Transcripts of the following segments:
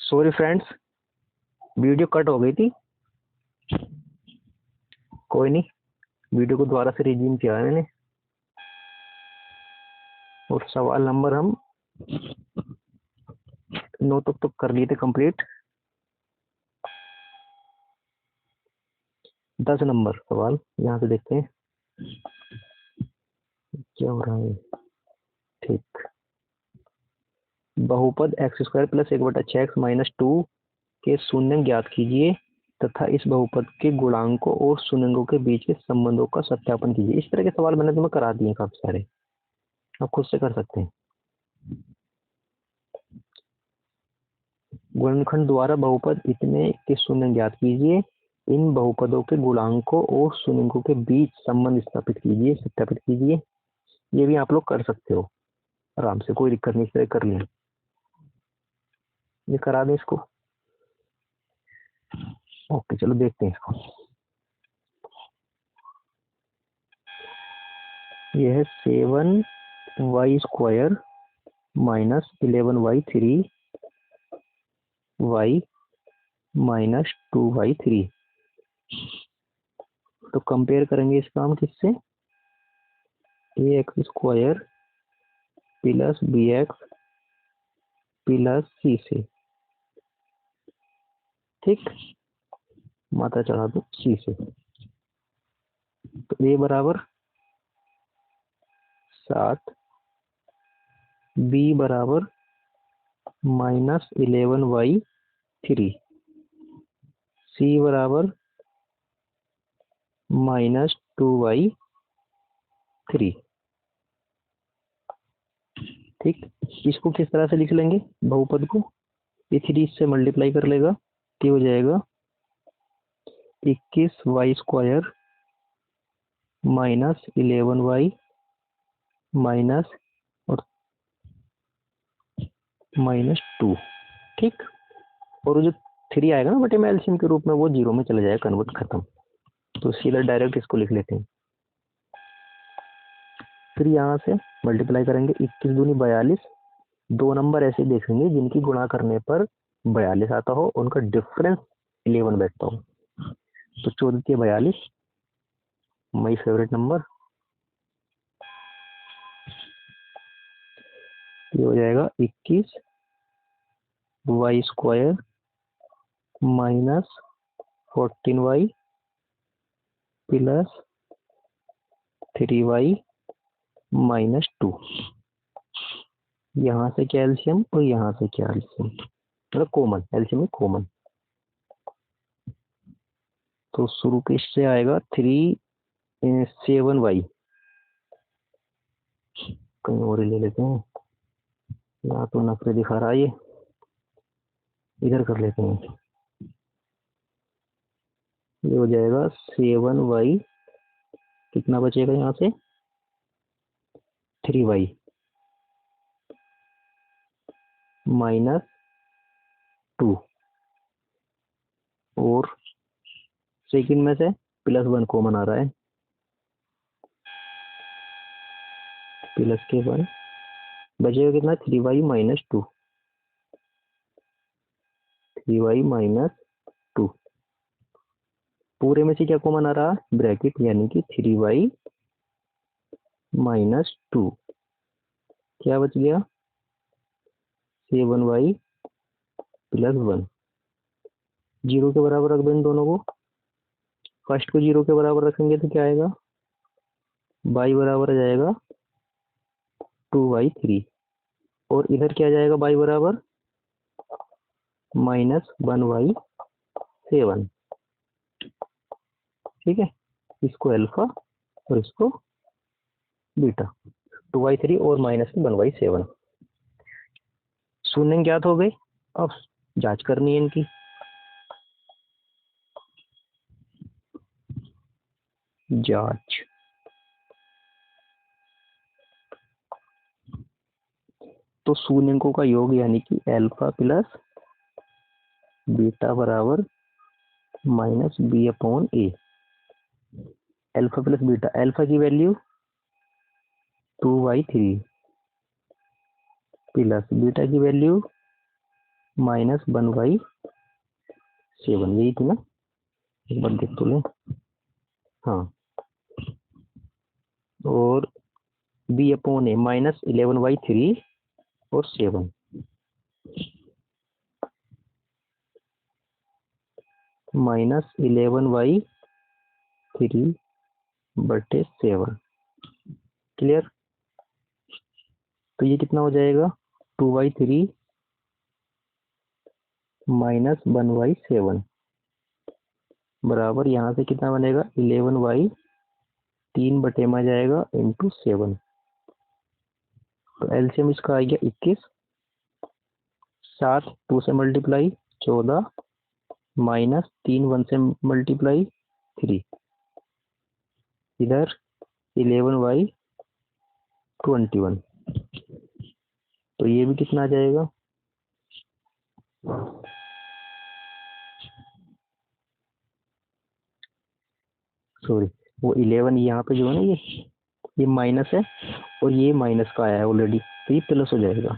Sorry friends, video cut हो गई थी। कोई नहीं, वीडियो को दोबारा से रिज्यूम किया है मैंने। और सवाल नंबर हम 9 तक तो कर लिए थे कंप्लीट। 10 नंबर सवाल यहाँ से देखते हैं क्या हो रहा है। ठीक, बहुपद x² + 1/6x - 2 के शून्य ज्ञात कीजिए तथा इस बहुपद के गुणांकों और शून्यों के बीच के संबंधों का सत्यापन कीजिए। इस तरह के सवाल मैंने तुम्हें करा दिए काफी सारे, आप खुद से कर सकते हैं। गुणनखंड द्वारा बहुपद इतने के शून्य ज्ञात कीजिए, इन बहुपदों के गुणांकों और शून्यों के बीच संबंध स्थापित कीजिए, सत्यापित कीजिए। ये भी आप लोग कर सकते हो आराम से, कोई दिक्कत नहीं, इस तरह कर लें। ये करा दें इसको। ओके, चलो देखते हैं इसको। यह है 7y² - 11y3 y - 2y3। तो कंपेयर करेंगे इसका हम किससे? ax² + bx + c से। ठीक, मात्रा चढ़ा दो c से। तो a बराबर 7, b बराबर -11y3, c बराबर -2y3। ठीक, इसको किस तरह से लिख लेंगे बहुपद को? ये 3 इससे मल्टीप्लाई कर लेगा तो हो जाएगा 21y² - 11y और -2। ठीक, और जो 3 आएगा ना बटे में एलसीएम के रूप में, वो 0 में चला जाएगा, कन्वर्ट, खत्म। तो सीधा डायरेक्ट इसको लिख लेते हैं। फिर यहाँ से मल्टीप्लाई करेंगे, 21 दूनी 42। 2 नंबर ऐसे देखेंगे जिनकी गुणा करने पर 42 आता हो, उनका डिफरेंस 11 बैठता हो। तो 14 के 42, माई फेवरेट नंबर। ये हो जाएगा 21y² - 14y + 3y - 2। यहाँ से क्या एलसीएम और यहाँ से क्या एलसीएम, मतलब कॉमन, एलसीएम में कॉमन। तो शुरू किससे आएगा? 7y, कहीं और ले लेते हैं, यहाँ तो नफरे दिखा रहा है, ये इधर कर लेते हैं। ये हो जाएगा 7y, कितना बचेगा यहाँ से? 3y - 2, और सेकंड में से +1 कॉमन आ रहा है, प्लस के 1 बचेगा कितना? 3y - 2, 3y - 2। पूरे में से क्या कॉमन आ रहा? ब्रैकेट, यानी कि 3y - 2। क्या बच गया? 7y + 1। 0 के बराबर रख दो इन दोनों को। फर्स्ट को 0 के बराबर रखेंगे तो क्या आएगा? y बराबर आ जाएगा 2y3, और इधर क्या जाएगा? y बराबर -1y7। ठीक है, इसको अल्फा और इसको बीटा, 2y3 और -1y7। शून्य ज्ञात हो गई, अब जांच करनी है इनकी। जांच, तो शून्यों का योग यानी कि अल्फा + बीटा बराबर -b/a। अल्फा + बीटा, अल्फा की वैल्यू 2y3 प्लस बीटा की वैल्यू -1/7 यही थी ना, एक बार देख तो लें। हाँ, और b/a -11/3 और 7 -11/3/7 क्लियर। तो ये कितना हो जाएगा 2/3 -1/7 बराबर, यहाँ से कितना बनेगा 11/3 बटे में जाएगा इंटू 7। तो एलसीएम इसका आ गया 21, 7 2 से मल्टीप्लाई 14 -3 1 से मल्टीप्लाई 3, इधर 11/21। तो ये भी कितना आ जाएगा, सॉरी वो 11 यहाँ पे जो है ना, ये माइनस है और ये माइनस का आया है ऑलरेडी, तो ये प्लस हो जाएगा।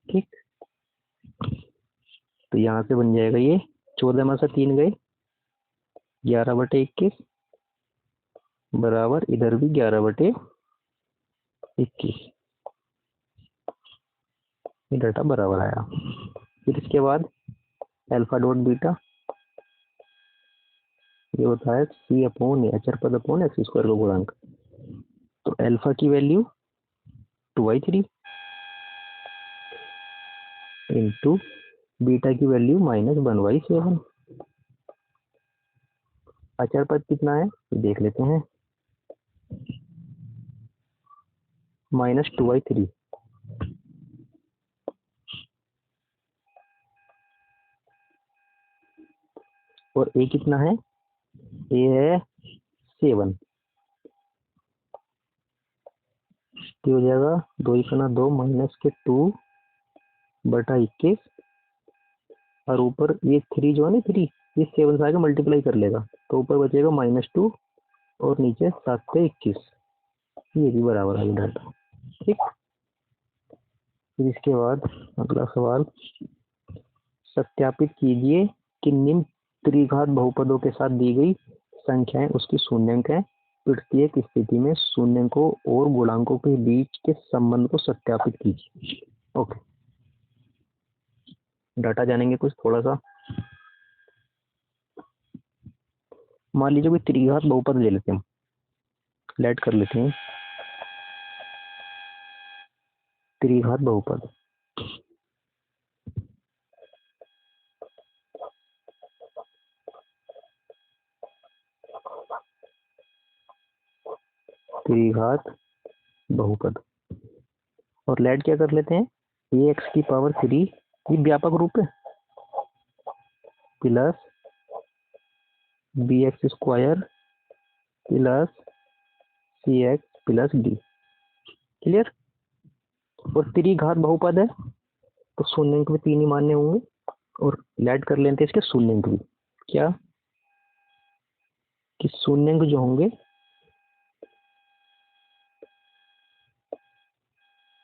ठीक, तो यहाँ से बन जाएगा ये 14 में से 3 गए 11/21 बराबर, इधर भी 11/21, ये डाटा बराबर आया। फिर इसके बाद अल्फा डॉट बीटा ये होता है c/a अचर पद अपॉन x स्क्वायर का गुणांक। तो अल्फा की वैल्यू 2/3 इंटू बीटा की वैल्यू -1/7। अचर पद कितना है देख लेते हैं, -2/3 और a कितना है, a है 7, हो जाएगा 2 -2 -2/21 और ऊपर ये 3 जो है ना 3 ये 7 से आगे मल्टीप्लाई कर लेगा, तो ऊपर बचेगा -2 और नीचे 7 से 21, ये भी बराबर है डाटा। ठीक, फिर इसके बाद अगला सवाल, सत्यापित कीजिए कि निम्न त्रिघात बहुपदों के साथ दी गई संख्याएं उसकी शून्यंक है। प्रत्येक स्थिति में शून्यंकों और गुणांकों के बीच के संबंध को सत्यापित कीजिए। ओके, डाटा जानेंगे कुछ थोड़ा सा। मान लीजिए कोई त्रिघात बहुपद ले लेते हैं, हम लेट कर लेते हैं त्रिघात बहुपद। त्रिघात बहुपद और लेट क्या कर लेते हैं, ax⁻³ ये व्यापक रूप है plus bx² plus cx plus d। Clear. और त्रिघात बहुपद है तो शून्यंक में 3 ही मान्य होंगे और लेट कर लेते हैं इसके शून्यंक भी। क्या कि शून्यंक जो होंगे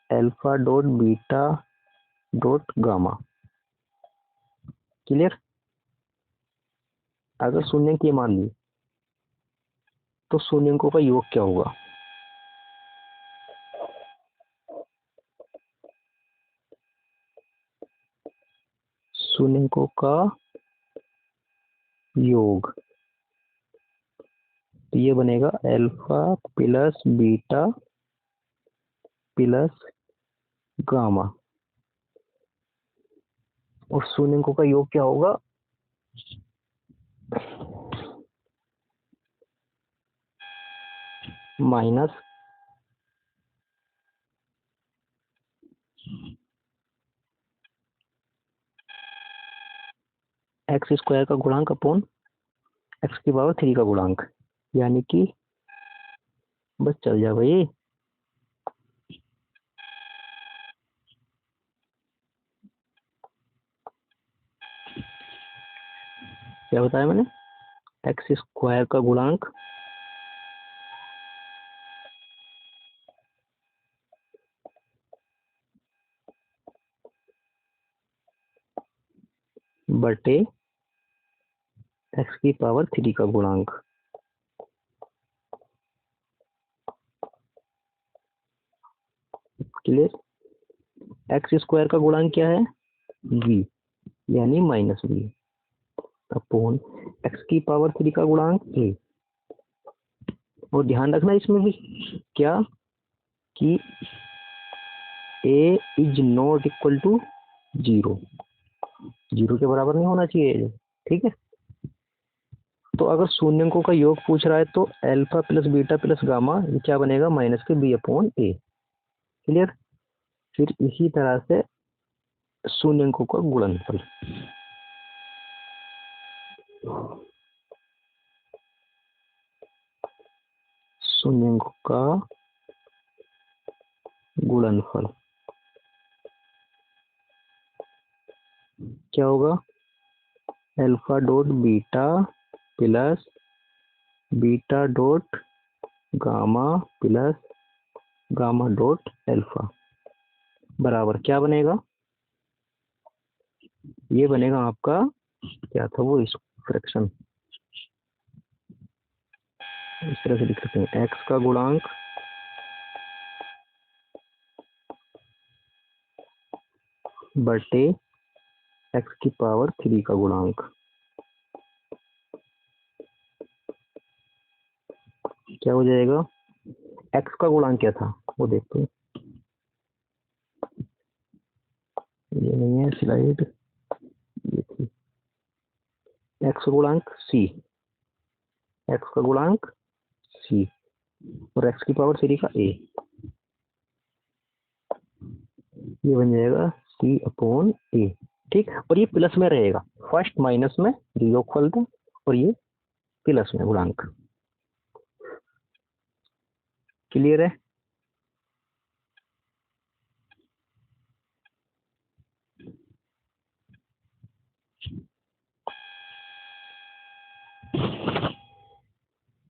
alpha dot beta dot gamma. Clear. अगर शून्यंक ये मान लिए तो शून्यंकों का योग क्या होगा, शून्यंकों का योग, तो ये बनेगा alpha plus beta plus gamma और शून्यंकों का योग क्या होगा, माइनस x² का गुणांक अपॉन x⁻³ का गुणांक, यानी कि बस चल जा भाई। क्या बताया मैंने, x² का गुणांक बटे एक्स की पावर 3 का गुणांक। क्लियर? एक्स स्क्वायर का गुणांक क्या है? v, यानी माइनस v अपॉन एक्स की पावर 3 का गुणांक a। और ध्यान रखना इसमें भी क्या कि a is not equal to 0, 0 के बराबर नहीं होना चाहिए। ठीक है, तो अगर शून्यंकों का योग पूछ रहा है तो alpha plus beta plus gamma ये क्या बनेगा? माइनस के b अपॉन a। क्लियर? फिर इसी तरह से शून्यंकों का गुणनफल, शून्यंकों का गुणनफल क्या होगा? Alpha dot beta plus beta dot gamma plus gamma dot alpha बराबर क्या बनेगा? ये बनेगा आपका, क्या था वो, इस फ्रैक्शन इस तरह से लिख सकते हैं, एक्स का गुणांक बटे एक्स की पावर 3 का गुणांक। क्या हो जाएगा? एक्स का गुणांक क्या था वो देखते हैं, ये नहीं है स्लाइड, ये थी। एक्स का गुणांक सी, एक्स का गुणांक सी और एक्स की पावर 3 का ए, ये बन जाएगा सी अपॉन ए। ठीक, और ये प्लस में रहेगा, फर्स्ट माइनस में योगफल था और ये प्लस में गुणांक। क्लियर है?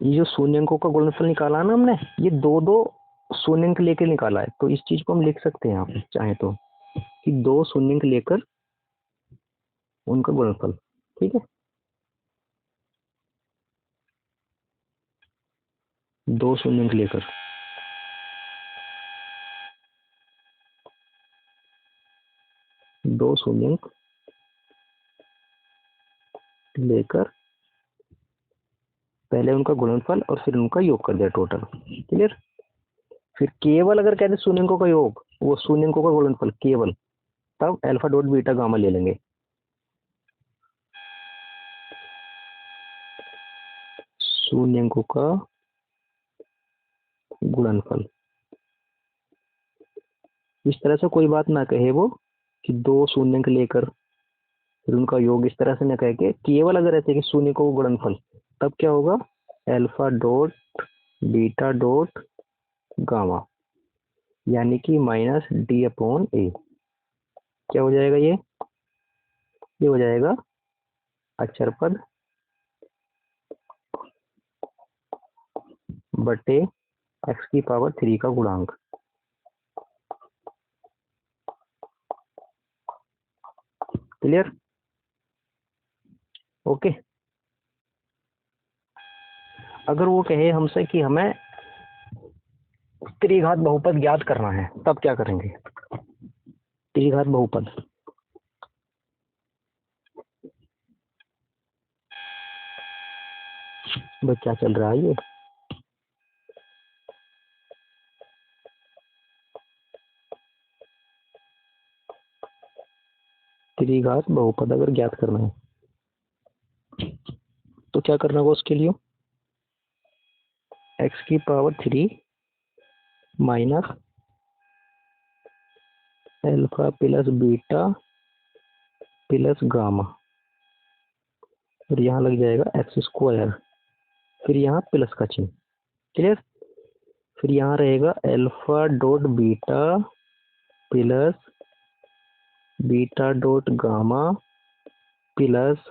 ये जो शून्यंकों का गुणनफल निकाला ना हमने, ये दो दो शून्यंक लेकर निकाला है, तो इस चीज को हम लिख सकते हैं यहाँ पे चाहे तो कि दो शून्यंक लेकर उनका गुणनफल। ठीक है, दो शून्यंक लेकर, दो शून्यंक लेकर पहले उनका गुणनफल और फिर उनका योग कर दिया टोटल। क्लियर? फिर केवल अगर कहते शून्यंकों का योग, वो शून्यंकों का गुणनफल केवल, तब अल्फा डॉट बीटा गामा ले लेंगे। शून्यंकों का गुणनफल, इस तरह से कोई बात ना कहे वो कि दो शून्यंक लेकर फिर उनका योग, इस तरह से न कह के केवल अगर ऐसे कि शून्यंकों का गुणनफल, तब क्या होगा? Alpha dot beta dot gamma, यानी कि माइनस डी अपॉन ए। क्या हो जाएगा? ये हो जाएगा अचर पद बटे एक्स की पावर 3 का गुणांक। क्लियर? ओके। अगर वो कहे हमसे कि हमें त्रिघात बहुपद ज्ञात करना है, तब क्या करेंगे? त्रिघात बहुपद, बस क्या चल रहा है ये? त्रिघात बहुपद अगर ज्ञात करना है तो क्या करना होगा उसके लिए? एक्स की power 3 minus alpha plus beta plus gamma, और यहाँ लग जाएगा एक्स स्क्वायर, फिर यहाँ प्लस का चिन्ह। क्लियर? फिर यहाँ रहेगा alpha dot beta plus beta dot gamma plus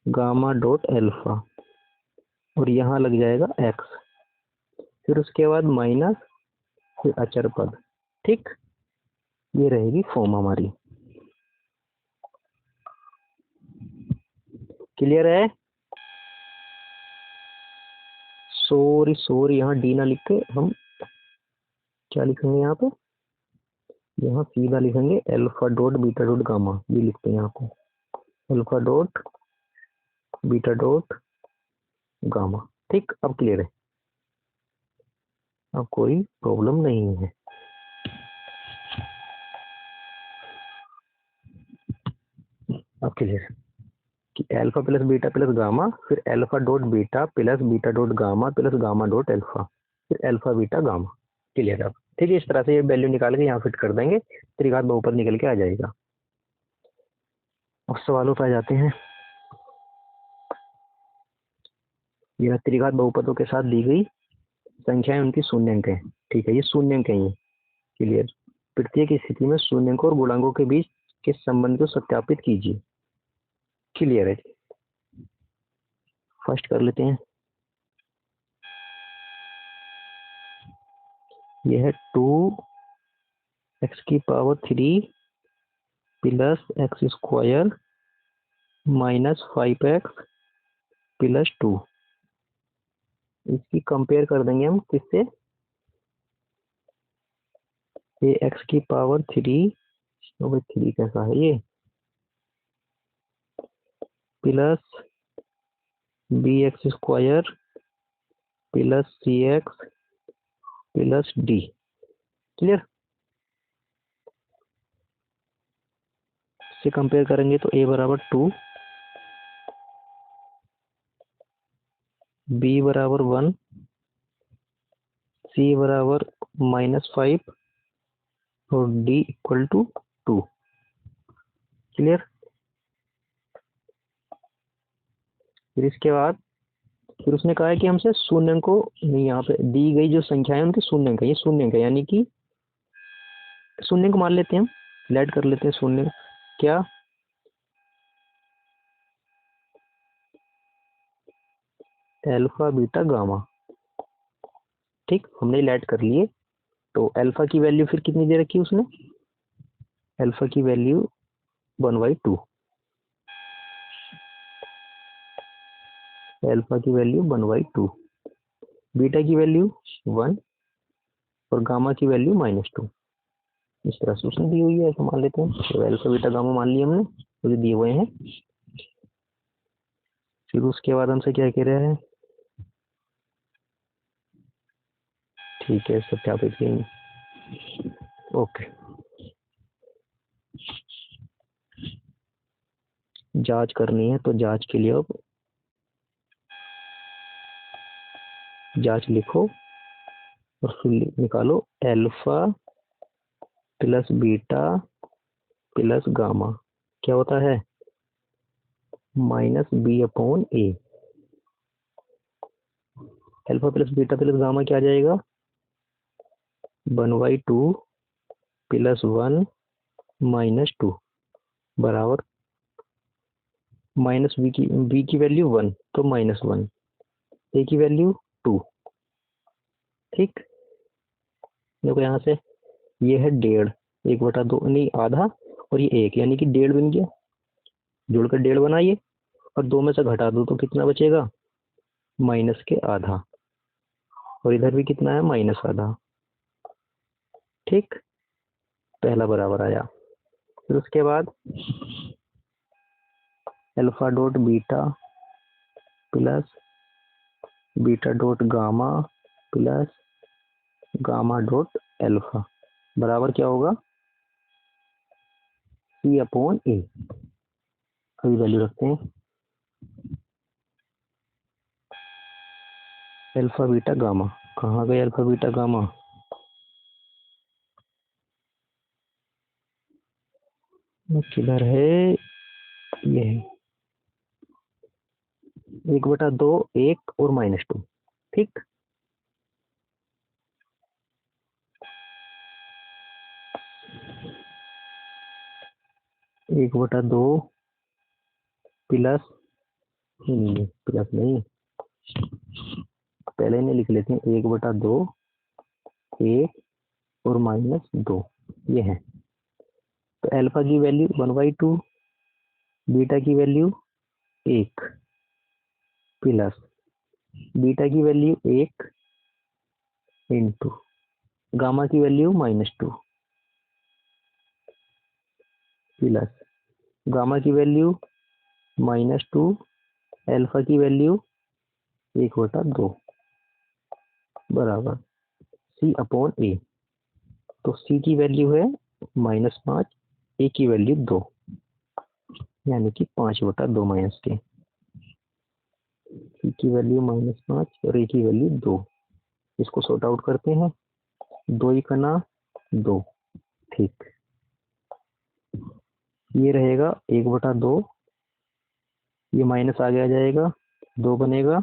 gamma dot alpha, और यहाँ लग जाएगा एक्स, फिर उसके बाद माइनस, फिर अचर पद। ठीक, ये रहेगी फॉर्म हमारी। क्लियर है? सॉरी यहाँ डी ना लिख के हम क्या लिखेंगे यहाँ पे, यहाँ सीधा लिखेंगे alpha dot beta dot gamma, ये लिखते हैं यहाँ पे alpha dot beta dot gamma. ठीक, अब क्लियर है, अब कोई प्रॉब्लम नहीं है। अब क्लियर है कि अल्फा प्लस गामा, फिर alpha dot beta dot gamma plus gamma dot alpha, फिर अल्फा बीटा गामा। क्लियर है अब? ठीक है, इस तरह से ये वैल्यू निकाल के यहाँ फिट कर देंगे, त्रिघात बहुपद निकल के आ जाएगा। अब सवालों पर आ जाते हैं। यह त्रिघात बहुपदों के साथ दी गई संख्याएं उनकी शून्यंक है। ठीक है, ये शून्यंक है ये। क्लियर? प्रत्येक स्थिति में शून्यंकों और गुणांकों के बीच के संबंध को सत्यापित कीजिए। क्लियर है? फर्स्ट कर लेते हैं। यह 2x³ plus x² minus 5x plus 2, इसकी कंपेयर कर देंगे हम किससे, ये x³ 3 कैसा है ये, plus bx² plus cx plus d। Clear? से कंपेयर करेंगे तो a बराबर 2, b बराबर 1, c बराबर -5 और d इक्वल टू 2। क्लियर? फिर इसके बाद फिर उसने कहा है कि हमसे शून्यंक को, यहाँ पे दी गई जो संख्या है उनके शून्यंक है, ये शून्यंक है, यानी कि शून्यंक मान लेते हैं हम, लेट कर लेते हैं शून्य क्या, अल्फा बीटा गामा। ठीक, हमने लेट कर लिए। तो अल्फा की वैल्यू फिर कितनी दे रखी है उसने, अल्फा की वैल्यू 1/2, अल्फा की वैल्यू 1/2, बीटा की वैल्यू 1 और गामा की वैल्यू -2। इस तरह से उसने दी हुई है, ऐसा मान लेते हैं। तो अल्फा बीटा गामा मान लिया हमने, मुझे दिए हुए हैं। फिर उसके बाद हमसे क्या कह रहा है, ठीक है सत्यापित करेंगे। ओके, जांच करनी है तो जांच के लिए अब जांच लिखो और फिर निकालो alpha plus beta plus gamma क्या होता है, -b/a। Alpha plus beta plus gamma क्या आ जाएगा, 1/2 प्लस 1 -2 बराबर b की वैल्यू 1 तो -1, a की वैल्यू 2। ठीक, देखो यहाँ से ये है 1.5, 1/2 नहीं आधा, और ये 1 यानी कि 1.5 बन गया, जोड़कर 1.5 बनाइए और 2 में से घटा दो तो कितना बचेगा, माइनस के आधा, और इधर भी कितना है -आधा। ठीक, पहला बराबर आया। फिर उसके बाद alpha dot beta plus beta dot gamma plus gamma dot alpha बराबर क्या होगा, c/a। अभी वैल्यू रखते हैं, अल्फा बीटा गामा कहाँ गए, अल्फा बीटा गामा किधर है, ये है 1/2, 1 और -2। ठीक, एक बटा दो प्लस प्लस नहीं, पहले नहीं लिख लेते हैं, 1/2 1 और -2 ये है। तो अल्फा की वैल्यू 1/2, बीटा की वैल्यू 1 प्लस बीटा की वैल्यू 1 इंटू गामा की वैल्यू -2 प्लस गामा की वैल्यू -2 अल्फा की वैल्यू 1/2 बराबर C/A। तो C की वैल्यू है -5, A की वैल्यू 2, यानी कि 5/2 माइनस के। C की वैल्यू -5 और A की वैल्यू 2। इसको सॉर्ट आउट करते हैं। 2 × 2, ठीक। ये रहेगा 1/2, ये माइनस आगे आ जाएगा, 2 बनेगा,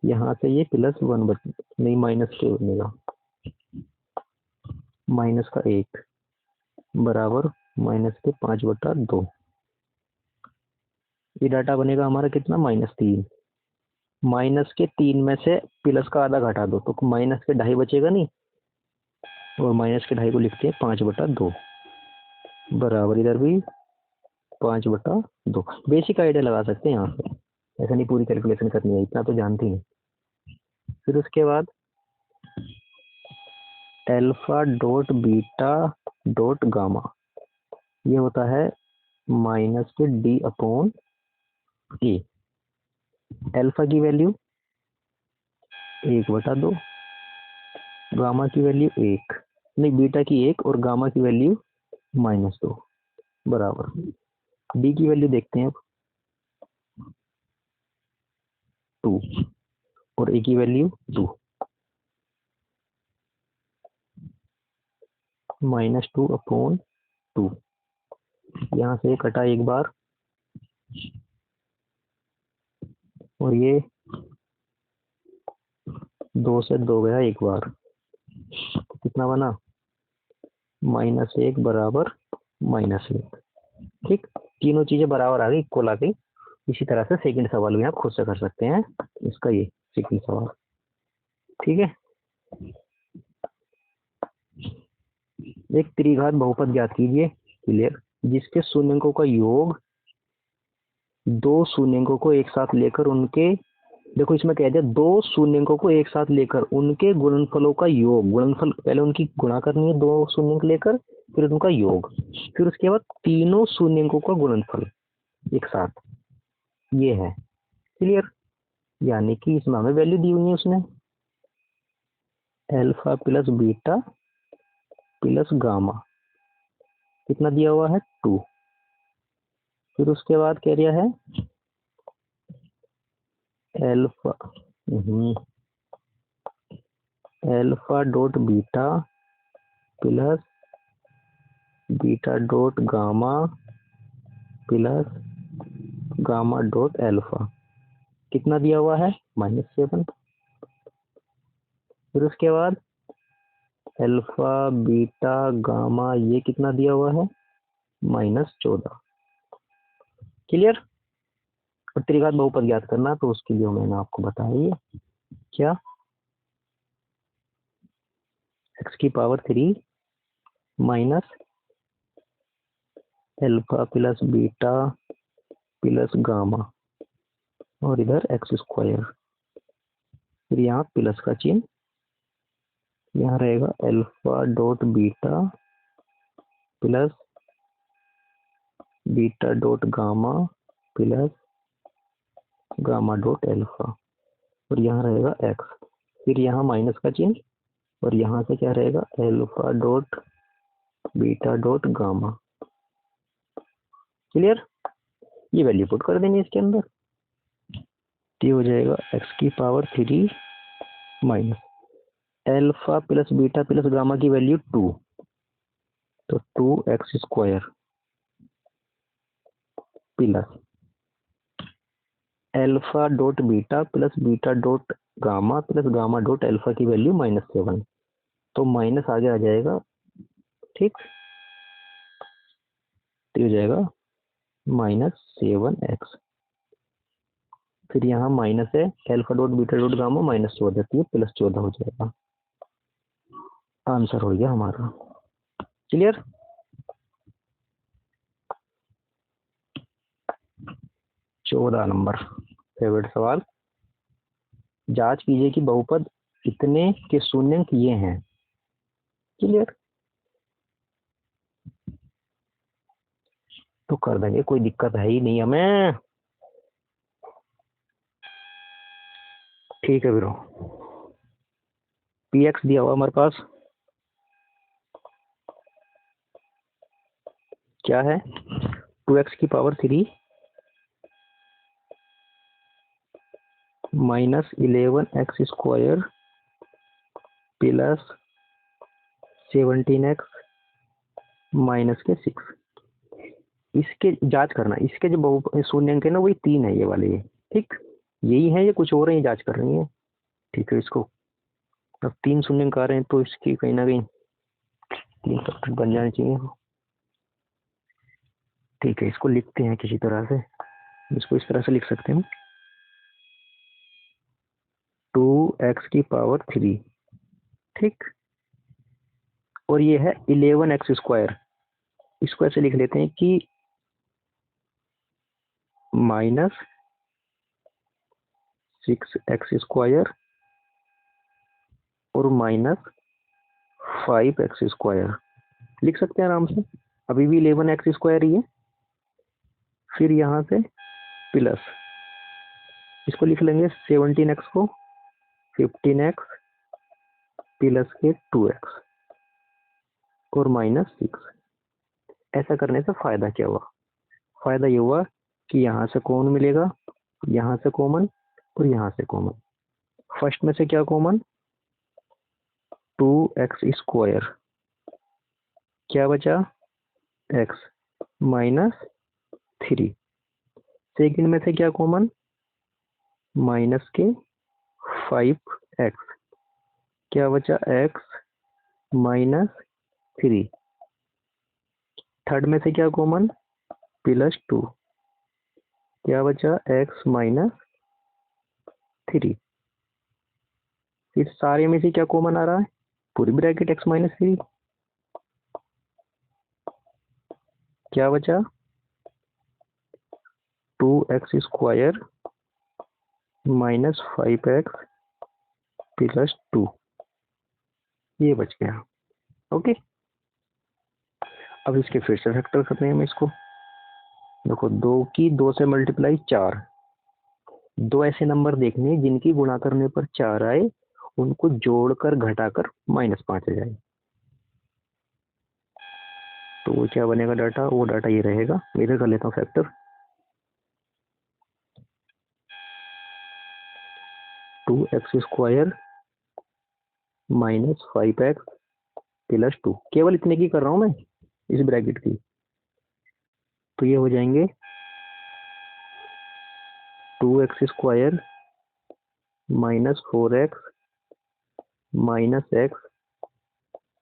यहाँ से ये +1 नहीं माइनस के बनेगा, माइनस का 1 बराबर -5/2। ये डाटा बनेगा हमारा कितना, -3। -3 में से प्लस का आधा घटा दो तो -2.5 बचेगा नहीं, और -2.5 को लिखते हैं 5/2 बराबर इधर भी 5/2। बेसिक आइडिया लगा सकते हैं यहाँ से, ऐसा नहीं पूरी कैलकुलेशन करनी है, इतना तो जानते हैं। फिर उसके बाद alpha dot beta dot gamma, ये होता है -D/A। अल्फा की वैल्यू 1/2, गामा की वैल्यू 1 नहीं, बीटा की 1 और गामा की वैल्यू -2 बराबर डी की वैल्यू देखते हैं अब 2 और ए की वैल्यू 2, -2/2। यहाँ से कटा एक बार और ये 2 से 2 गया एक बार, तो कितना बना, -1 बराबर -1। ठीक, तीनों चीजें बराबर आ गई, इक्वल आ गई। इसी तरह से सेकंड सवाल भी आप खुद से कर सकते हैं, इसका ये सेकंड सवाल। ठीक है, एक त्रिघात बहुपद ज्ञात कीजिए, क्लियर, जिसके शून्यकों का योग 2 शून्यकों को एक साथ लेकर उनके, देखो इसमें कह दिया 2 शून्यकों को एक साथ लेकर उनके गुणनफलों का योग, गुणनफल पहले उनकी गुणा करनी है 2 शून्यक लेकर, फिर उनका योग, फिर उसके बाद तीनों शून्यकों का गुणनफल एक साथ, ये है, क्लियर। यानी कि इसमें हमें वैल्यू दी हुई है उसने, alpha plus beta plus gamma, कितना दिया हुआ है 2। फिर उसके बाद कह दिया है alpha alpha dot beta plus beta dot gamma plus gamma dot alpha, कितना दिया हुआ है -7। फिर उसके बाद अल्फा बीटा गामा, ये कितना दिया हुआ है -14, क्लियर। और त्रिघात बहुपद ज्ञात करना, तो उसके लिए मैंने आपको बताया ये क्या, x³ minus alpha plus beta plus gamma और इधर x², फिर यहाँ प्लस का चिन्ह, यहाँ रहेगा alpha dot beta plus beta dot gamma plus gamma dot alpha, और यहाँ रहेगा x, फिर यहाँ माइनस का चिन्ह, और यहाँ से क्या रहेगा alpha dot beta dot gamma, clear. ये वैल्यू पुट कर देंगे इसके अंदर, ये हो जाएगा x³ minus alpha plus beta plus gamma की वैल्यू 2, तो 2x² plus alpha dot beta plus beta dot gamma plus gamma dot alpha की वैल्यू -7, तो माइनस आगे आ जाएगा, ठीक, तो हो जाएगा -7x, फिर यहाँ माइनस है alpha dot beta dot gamma -14, तो +14 हो जाएगा। आंसर हो गया हमारा, क्लियर। 14 नंबर फेवरेट सवाल। जांच कीजिए कि बहुपद इतने के शून्यंक ये हैं। क्लियर? तो कर देंगे, कोई दिक्कत है ही नहीं हमें। ठीक है ब्रो। पी एक्स दिया हुआ हमारे पास क्या है, 2x की power 3 minus 11x square plus 17x minus के 6। इसके जांच करना, इसके जो बहु शून्यंक है ना वही 3 है, ये वाले ये। ठीक, यही है, ये कुछ और है, जांच कर रही है। ठीक है, इसको अब 3 शून्यंक आ रहे हैं तो इसकी कहीं ना कहीं 3 फैक्टर बन जाने चाहिए। ठीक है, इसको लिखते हैं किसी तरह से। इसको इस तरह से लिख सकते हैं, 2x की पावर 3। ठीक, और ये है 11x स्क्वायर। इसको ऐसे लिख लेते हैं कि माइनस 6x स्क्वायर और माइनस 5x स्क्वायर लिख सकते हैं आराम से। अभी भी 11x स्क्वायर ही है। फिर यहाँ से प्लस, इसको लिख लेंगे 17x को 15x प्लस के 2x और माइनस 6। ऐसा करने से फायदा क्या हुआ? फायदा ये हुआ कि यहाँ से कॉमन मिलेगा, यहाँ से कॉमन और यहाँ से कॉमन। फर्स्ट में से क्या कॉमन, 2x स्क्वायर, क्या बचा x माइनस 3। सेकंड में से क्या कॉमन, माइनस के 5x, क्या बचा x माइनस 3। थर्ड में से क्या कॉमन, +2, क्या बचा x माइनस 3। फिर सारे में से क्या कॉमन आ रहा है, पूरी ब्रैकेट x माइनस 3, क्या बचा 2x square minus 5x plus 2, ये बच गया। ओके, अब इसके फिर से फैक्टर करते हैं हम इसको। देखो 2 की 2 से मल्टीप्लाई 4। दो ऐसे नंबर देखने जिनकी गुणा करने पर 4 आए, उनको जोड़कर घटाकर -5 आ जाए। तो वो क्या बनेगा डाटा, वो डाटा ये रहेगा। इधर कर लेता हूँ factor, 2x square minus 5x plus 2, केवल इतने की कर रहा हूँ मैं, इस ब्रैकेट की। तो ये हो जाएंगे 2x square minus 4x minus x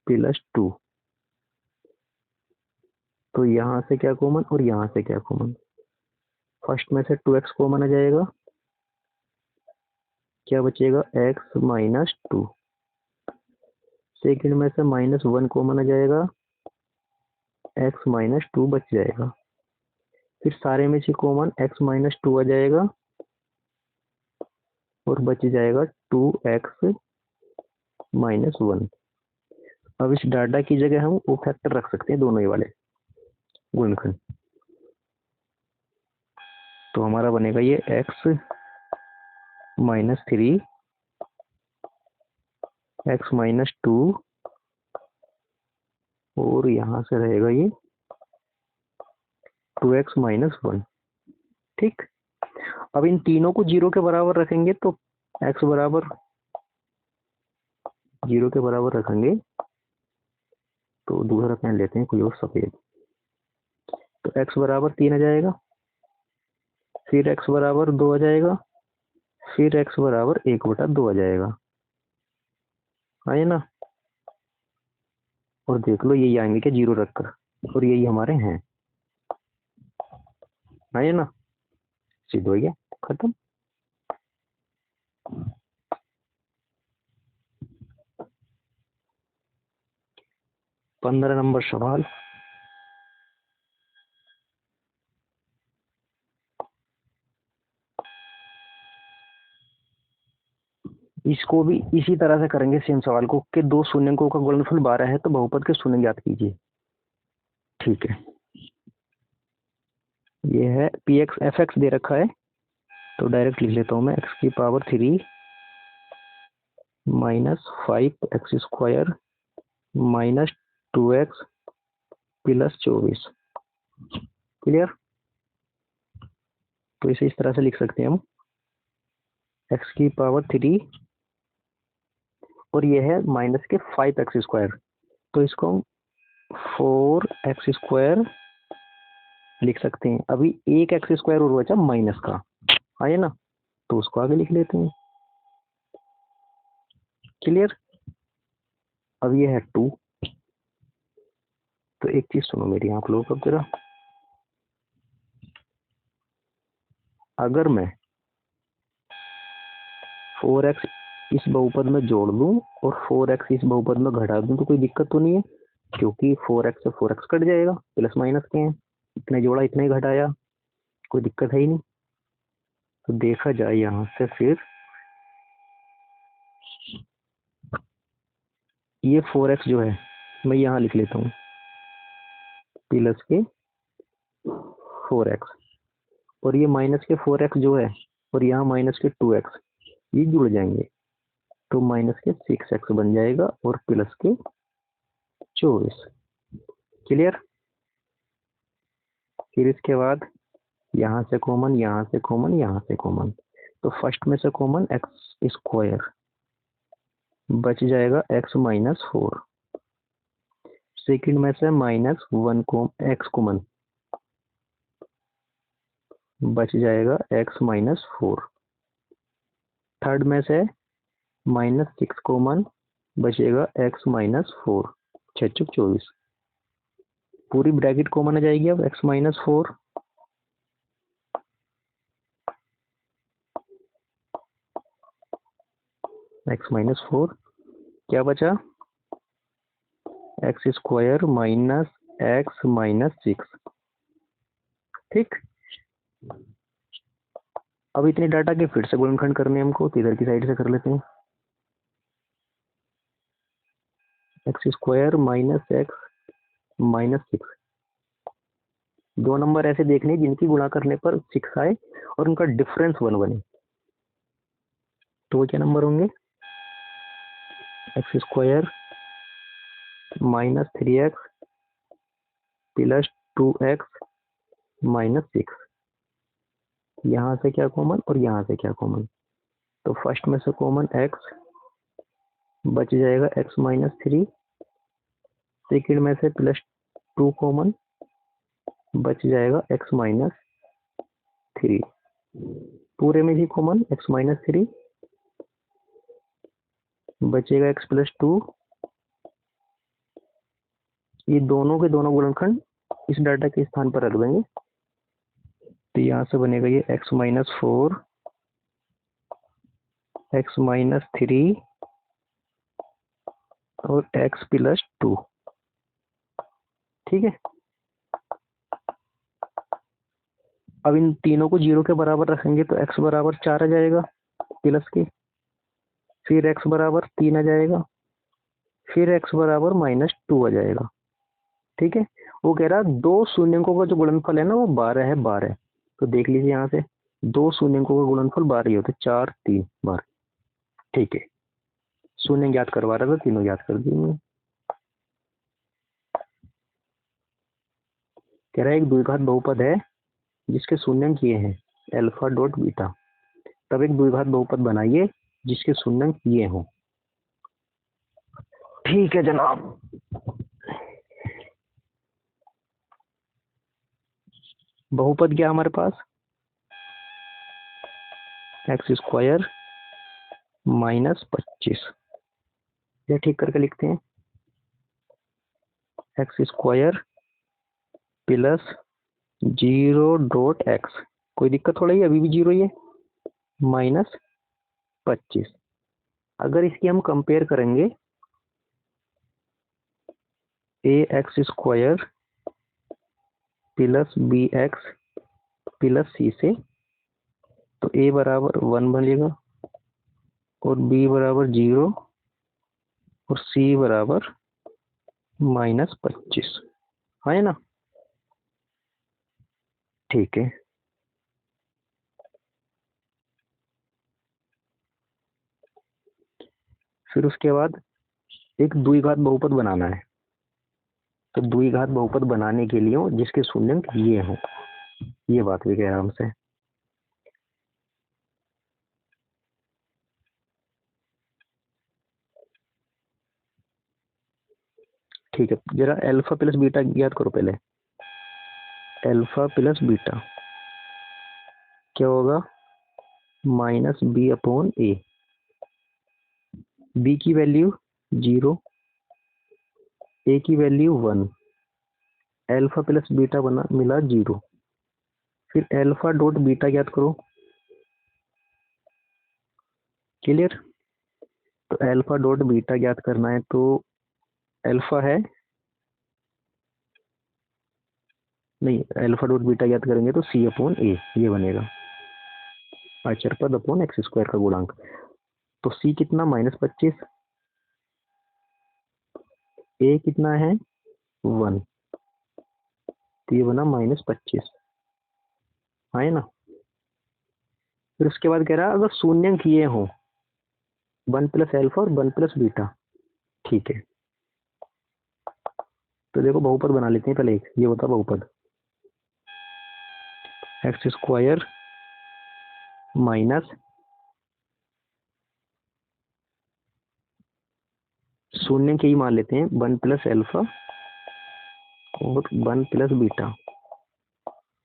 plus 2। तो यहाँ से क्या कॉमन और यहाँ से क्या कॉमन, फर्स्ट में से 2x कॉमन आ जाएगा, क्या बचेगा x माइनस 2। सेकंड में से -1 कॉमन आ जाएगा, x माइनस 2 बच जाएगा। फिर सारे में से कॉमन x माइनस 2 आ जाएगा और बच जाएगा 2x माइनस 1। अब इस डाटा की जगह हम वो फैक्टर रख सकते हैं, दोनों ही वाले गुणनखंड। तो हमारा बनेगा ये x माइनस 3 x माइनस 2 और यहाँ से रहेगा ये 2x माइनस 1। ठीक, अब इन तीनों को 0 के बराबर रखेंगे तो x बराबर 0 के बराबर रखेंगे तो दूसरा पेन लेते हैं, कोई और सफेद। तो x बराबर 3 आ जाएगा, फिर x बराबर 2 आ जाएगा, फिर x बराबर 1/2 आ जाएगा, है ना। और देख लो यही आएंगे क्या 0 रखकर, और यही हमारे हैं, है ना। सिद्ध हो गया, खत्म। 15 नंबर सवाल। इसको भी इसी तरह से करेंगे सेम सवाल को कि दो शून्यकों का गुणनफल 12 है तो बहुपद के शून्य ज्ञात कीजिए। ठीक है, ये है पी एक्स एफ एक्स दे रखा है तो डायरेक्ट लिख लेता हूँ मैं एक्स की power 3 minus 5x² minus 2x plus 24। Clear? तो इसे इस तरह से लिख सकते हैं हम एक्स की पावर 3 और ये है माइनस के 5x², तो इसको हम 4x² लिख सकते हैं। अभी एक x² और बचा माइनस का, आए ना, तो उसको आगे लिख लेते हैं। क्लियर? अब ये है 2। तो एक चीज सुनो मेरी आप लोगों को जरा, अगर मैं 4x इस बहुपद में जोड़ दूं और 4x इस बहुपद में घटा दूं तो कोई दिक्कत तो नहीं है, क्योंकि 4x से 4x कट जाएगा, प्लस माइनस के हैं, इतने जोड़ा इतने ही घटाया, कोई दिक्कत है ही नहीं। तो देखा जाए यहाँ से फिर ये 4x जो है मैं यहाँ लिख लेता हूँ प्लस के 4x, और ये माइनस के 4x जो है और यहाँ माइनस के 2x, ये जुड़ जाएंगे तो माइनस के 6x बन जाएगा और प्लस के 24। क्लियर? फिर इसके बाद यहाँ से कॉमन, यहाँ से कॉमन, यहाँ से कॉमन, तो फर्स्ट में से कॉमन x², बच जाएगा x माइनस 4। सेकेंड में से -1 को x कॉमन, बच जाएगा x माइनस 4। थर्ड में से -6 कॉमन, बचेगा x माइनस 4, 6 चुक 24। पूरी ब्रैकेट कॉमन आ जाएगी अब x माइनस 4, x माइनस 4 क्या बचा x² माइनस x माइनस 6। ठीक, अब इतने डाटा के फिर से गुणनखंड करने हमको, तो इधर की साइड से कर लेते हैं x² माइनस x माइनस 6। दो नंबर ऐसे देखने जिनकी गुणा करने पर 6 आए और उनका डिफरेंस 1 बने, तो वो क्या नंबर होंगे x² minus 3x plus 2x minus 6। यहाँ से क्या कॉमन और यहाँ से क्या कॉमन, तो फर्स्ट में से कॉमन x, बच जाएगा x माइनस 3। सेकेंड में से +2 कॉमन, बच जाएगा x माइनस 3। पूरे में भी कॉमन x माइनस 3, बचेगा x प्लस 2। ये दोनों के दोनों गुणनखंड इस डाटा के स्थान पर रख देंगे, तो यहाँ से बनेगा ये x माइनस 4, x माइनस 3 और x प्लस 2। ठीक है, अब इन तीनों को 0 के बराबर रखेंगे तो x बराबर 4 आ जाएगा प्लस के, फिर x बराबर 3 आ जाएगा, फिर x बराबर -2 आ जाएगा। ठीक है, वो कह रहा दो शून्यकों का जो गुणनफल है ना वो 12 है, 12। तो देख लीजिए यहाँ से दो शून्यकों का गुणनफल 12 ही होता है, 4 3 12। ठीक है, शून्य ज्ञात करवा रहा था, तीनों ज्ञात कर दिए। कह रहा है एक द्विघात बहुपद है जिसके शून्यंक ये हैं अल्फा डॉट बीटा, तब एक द्विघात बहुपद बनाइए जिसके शून्यंक ये हों। ठीक है जनाब, बहुपद क्या हमारे पास x² माइनस 25, यह ठीक करके लिखते हैं x² प्लस 0.x, कोई दिक्कत थोड़ा ही, अभी भी 0 ही है, माइनस 25। अगर इसकी हम कंपेयर करेंगे ax² plus bx plus c से, तो a बराबर 1 बनेगा और बी बराबर 0 और सी बराबर -25, है ना। ठीक है, फिर उसके बाद एक द्विघात बहुपद बनाना है। तो द्विघात बहुपद बनाने के लिए जिसके शून्यंक ये हो, ये बात भी कह रहा हमसे। ठीक है, जरा अल्फा प्लस बीटा याद करो पहले। अल्फा प्लस बीटा क्या होगा, -b/a। बी की वैल्यू 0, ए की वैल्यू 1, अल्फा प्लस बीटा बना मिला 0। फिर अल्फा डॉट बीटा याद करो। क्लियर। तो अल्फा डॉट बीटा याद करना है तो अल्फा है, नहीं अल्फा डॉट बीटा याद करेंगे तो c/a ये बनेगा, अचर पद अपॉन x² का गुणांक। तो c कितना -25, a कितना है 1, तो ये बना -25, है ना। फिर उसके बाद कह रहा है अगर शून्यंक ये हो 1 प्लस अल्फा और 1 प्लस बीटा। ठीक है, तो देखो बहुपद बना लेते हैं पहले। एक ये होता बहुपद x² माइनस शून्यंक ही मान लेते हैं 1 प्लस अल्फा और 1 प्लस बीटा।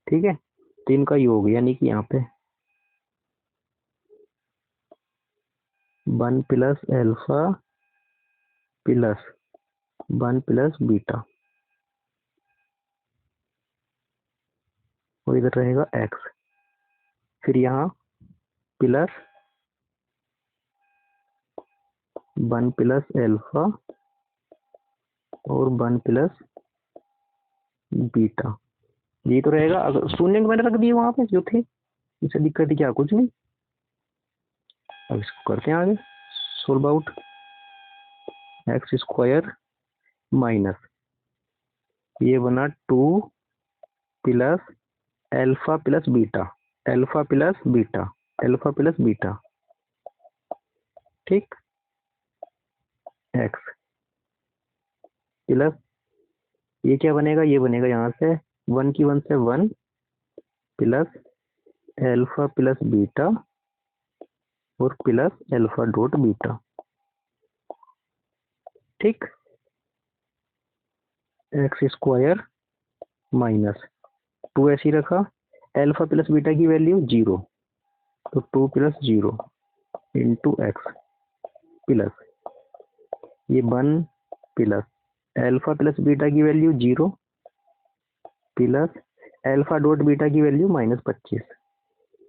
ठीक है, तो इनका योग यानी कि यहाँ पे 1 plus alpha plus 1 plus beta, और इधर रहेगा x। फिर यहाँ प्लस 1 प्लस अल्फा और 1 प्लस बीटा, ये तो रहेगा। अगर शून्यंक मैंने रख दिए वहां पे जो थे, इससे दिक्कत है क्या, कुछ नहीं। अब इसको करते हैं आगे सोल्व आउट। x² माइनस ये बना 2 plus alpha plus beta, alpha plus beta, alpha plus beta. ठीक, x प्लस ये क्या बनेगा, ये बनेगा यहाँ से 1 की 1 से 1 प्लस अल्फा प्लस बीटा और प्लस अल्फा डॉट बीटा। ठीक, x² माइनस 2 ऐसे ही रखा, अल्फा प्लस बीटा की वैल्यू 0, तो 2 प्लस 0 इंटू एक्स प्लस ये 1 प्लस अल्फा प्लस बीटा की value 0 plus alpha dot beta की वैल्यू -25,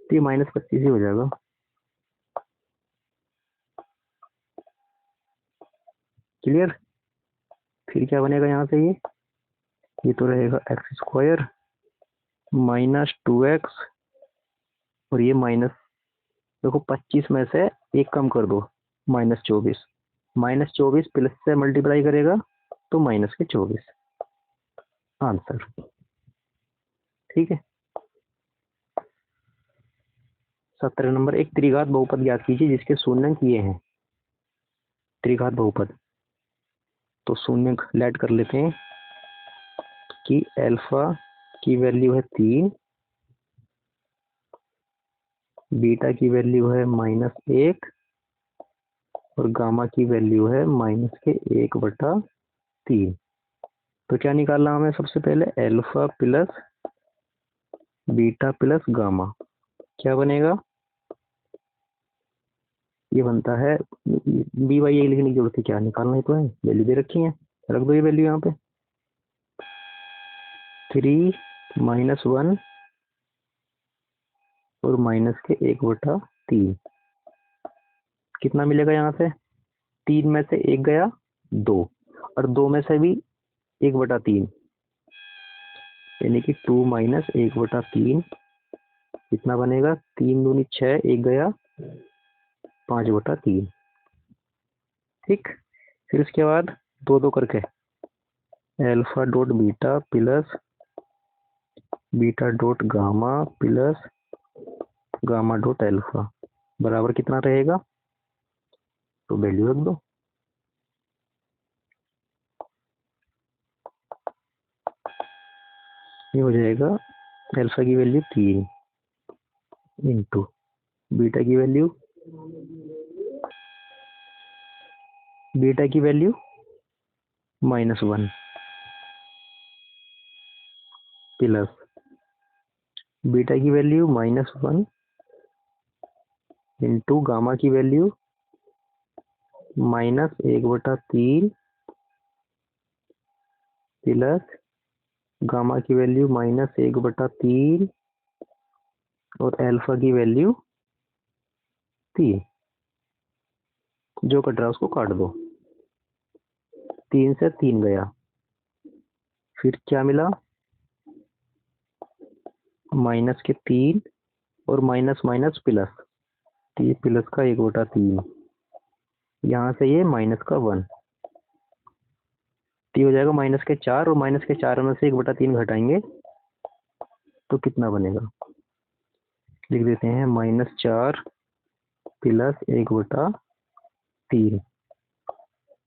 तो ये -25 ही हो जाएगा। क्लियर। फिर क्या बनेगा यहाँ से, ये तो रहेगा x² -2x और ये माइनस, देखो 25 में से एक कम कर दो, -24, -24 प्लस से मल्टीप्लाई करेगा तो -24 आंसर। ठीक है, 17 नंबर, एक त्रिघात बहुपद ज्ञात कीजिए जिसके शून्यंक ये हैं। त्रिघात बहुपद, तो शून्यंक लेट कर लेते हैं कि अल्फा की वैल्यू है 3, बीटा की वैल्यू है -1 और गामा की वैल्यू है -1/3। तो क्या निकालना हमें, सबसे पहले alpha plus beta plus gamma क्या बनेगा, ये बनता है बी वाई ए लिखने की जरूरत है, क्या निकालना ही तो है, वैल्यू दे रखी है, रख दो ये वैल्यू यहाँ पे। 3 -1 और -1/3 कितना मिलेगा यहाँ से, 3 में से 1 गया 2 और 2 में से भी 1/3, यानी कि 2 - 1/3 कितना बनेगा, 3 दूनी 6, 1 गया 5/3। ठीक, फिर इसके बाद दो दो करके alpha dot beta plus beta dot gamma plus gamma dot alpha बराबर कितना रहेगा, तो वैल्यू रख दो। ये हो जाएगा अल्फा की वैल्यू 3 इंटू बीटा की वैल्यू -1 प्लस बीटा की वैल्यू -1 इंटू गामा की वैल्यू -1/3 प्लस गामा की वैल्यू -1/3 और अल्फा की वैल्यू 3। जो कट रहा है उसको काट दो। 3 से 3 गया, फिर क्या मिला, -3 और माइनस माइनस प्लस, तो ये प्लस का 1/3, यहाँ से ये -1, तो हो जाएगा -4 और -4 में से 1/3 घटाएंगे तो कितना बनेगा, लिख देते हैं -4 प्लस 1/3,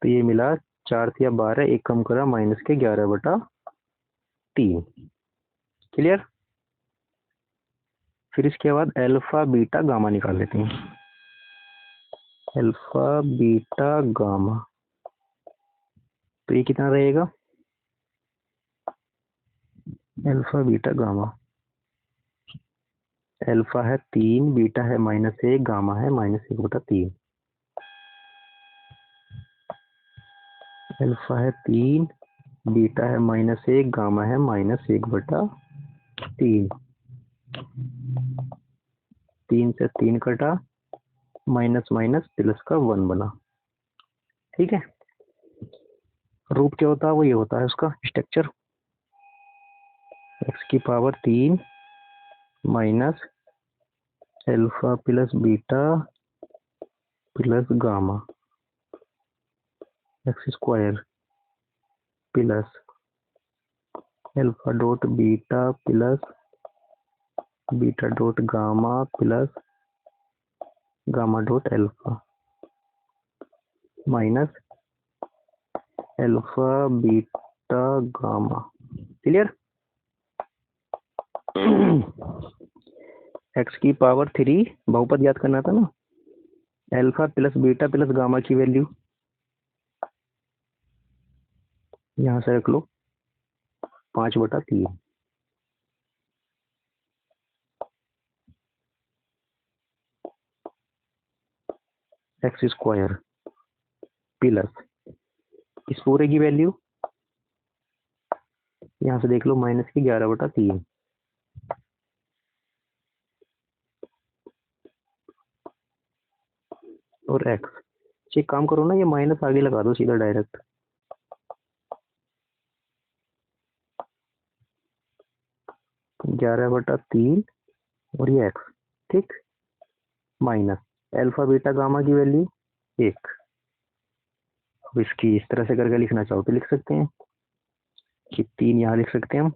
तो ये मिला 4 से 12, एक कम करा -11/3। क्लियर। फिर इसके बाद अल्फा बीटा गामा निकाल लेते हैं। अल्फा बीटा गामा, तो ये कितना रहेगा, अल्फा बीटा गामा, अल्फा है 3, बीटा है -1, गामा है -1/3। अल्फा है 3, बीटा है -1, गामा है -1/3। 3 से 3 कटा, माइनस माइनस प्लस का 1 बना। ठीक है, रूप क्या होता है, वो ये होता है उसका स्ट्रक्चर, x की power 3 minus alpha plus beta plus gamma x square plus alpha dot beta plus beta dot gamma plus gamma dot alpha minus alpha beta gamma. Clear. X की पावर 3 बहुपद याद करना था ना, alpha plus beta plus gamma की value यहां से रख लो 5/3, एक्स स्क्वायर प्लस इस पूरे की वैल्यू यहां से देख लो -11/3 और एक्स। एक काम करो ना, ये माइनस आगे लगा दो सीधा डायरेक्ट, तो 11/3 और ये एक्स। ठीक, माइनस अल्फा बीटा गामा की वैल्यू 1। अब इसकी इस तरह से करके लिखना चाहो तो लिख सकते हैं कि 3 यहाँ लिख सकते हैं हम,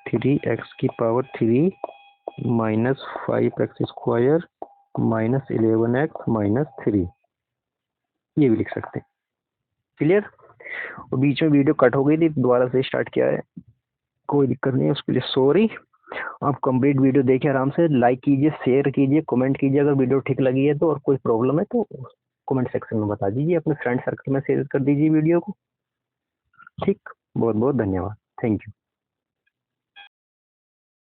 3x की power 3 minus 5x square minus 11x minus 3, ये भी लिख सकते हैं। क्लियर। और बीच में वीडियो कट हो गई थी, दोबारा से स्टार्ट किया है, कोई दिक्कत नहीं है, उसके लिए सॉरी। आप कंप्लीट वीडियो देखिए आराम से, लाइक कीजिए, शेयर कीजिए, कमेंट कीजिए अगर वीडियो ठीक लगी है तो, और कोई प्रॉब्लम है तो कमेंट सेक्शन में बता दीजिए, अपने फ्रेंड सर्कल में शेयर कर दीजिए वीडियो को। ठीक, बहुत बहुत धन्यवाद, थैंक यू।